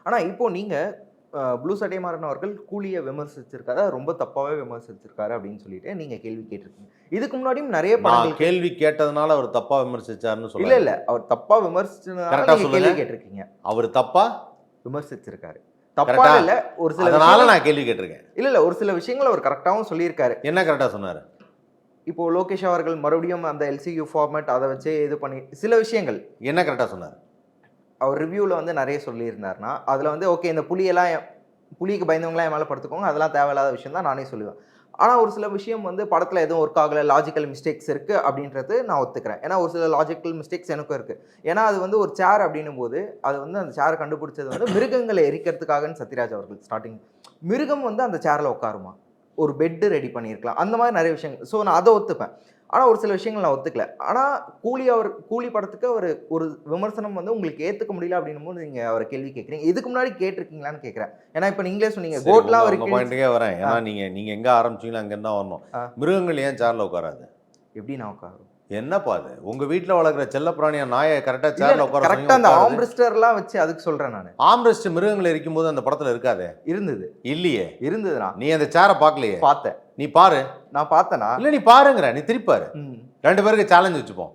ஆனா இப்போ நீங்க ப்ளூ சட்டை மாறன் அவர்கள் கூலியை விமர்சிச்சிருக்காரு, ரொம்ப தப்பாவே விமர்சிச்சிருக்காரு அப்படின்னு சொல்லிட்டு நீங்க கேள்வி கேட்டிருக்கீங்க. இதுக்கு முன்னாடியும் நிறைய நான் படங்கள் கேள்வி கேட்டதுனால அவர் தப்பா விமர்சிச்சாருன்னு இல்ல சொல்ல. இல்ல அவர் தப்பா விமர்சிச்சதுனால கரெக்டா நீங்க சொல்லுங்க. கேள்வி கேட்டிருக்கீங்க. அவர் தப்பா விமர்சிச்சிருக்காரு. தப்பா கரெக்டா? இல்ல, ஒரு சில அதனால விஷயங்கள் நான் கேள்வி கேட்டிருக்கேன். இல்ல ஒரு சில விஷயங்கள் அவர் கரெக்டாவும் சொல்லியிருக்காரு. என்ன கரெக்டா சொன்னாரு? இப்போ லோகேஷ் அவர்கள் மறுபடியும் அந்த எல்சியூ ஃபார்மேட் அதை வச்சு இது பண்ணி சில விஷயங்கள் என்ன கரெக்டா சொன்னாரு? அவர் ரிவ்யூவில் வந்து நிறைய சொல்லியிருந்தாருன்னா அதில் வந்து ஓகே இந்த புலிக்கு பயந்தவங்களாம் என் மேலே படுத்துக்கோங்க, அதெல்லாம் தேவையில்லாத விஷயம் தான் நானே சொல்லுவேன். ஆனால் ஒரு சில விஷயம் வந்து படத்தில் எதுவும் ஒர்க் ஆகலை, லாஜிக்கல் மிஸ்டேக்ஸ் இருக்குது அப்படின்றது நான் ஒத்துக்கிறேன். ஏன்னா ஒரு சில லாஜிக்கல் மிஸ்டேக்ஸ் எனக்கும் இருக்குது. ஏன்னா அது வந்து ஒரு சேர் அப்படின்னும் போது அது வந்து அந்த சேரை கண்டுபிடிச்சது வந்து மிருகங்களை எரிக்கிறதுக்காகன்னு சத்யராஜ் அவர்கள் ஸ்டார்டிங். மிருகம் வந்து அந்த சேரில் உட்காருமா, ஒரு பெட்டு ரெடி பண்ணியிருக்கலாம், அந்த மாதிரி நிறைய விஷயங்கள். ஸோ நான் அதை ஒத்துப்பேன். ஆனால் ஒரு சில விஷயங்கள் நான் ஒத்துக்கல. ஆனால் கூலி படத்துக்கு ஒரு விமர்சனம் வந்து உங்களுக்கு ஏற்றுக்க முடியல அப்படின்னும் போது நீங்கள் அவரை கேள்வி கேட்குறீங்க. இதுக்கு முன்னாடி கேட்டிருக்கீங்களான்னு கேட்குறேன். ஏன்னா இப்போ நீங்களே சொன்னீங்க கோட்லாம் உங்க வரைக்கும் பாயிண்ட்டுக்கே வரேன். ஏன்னா நீங்க எங்க ஆரம்பிச்சீங்களோ அங்க தான் வரணும். மிருகங்கள் ஏன் சேர்ல உட்காராது? எப்படி நான் உட்காரும்? என்னப்பா அது? உங்க வீட்டுல வளர்க்குற செல்ல பிராணியா நாயை கரெக்டா சேர்ல உட்கார கரெக்டா அந்த ஆம்ரெஸ்டர்லாம் வச்சு அதுக்கு சொல்றேன் நான். ஆம்ரெஸ்ட் மிருகங்கள் எரிக்கும் போது அந்த படத்துல இருக்காதே. இருந்தது. இல்லையே. இருந்ததுனா நீ அந்த சேரை பார்க்கலையே. பார்த்தேன். நீ பாரு. நான் பார்த்தேனா? இல்ல நீ பாருங்கற, நீ திருப்பி பாரு. 2 பேருக்கு சேலஞ்ச் வச்சுப்போம்.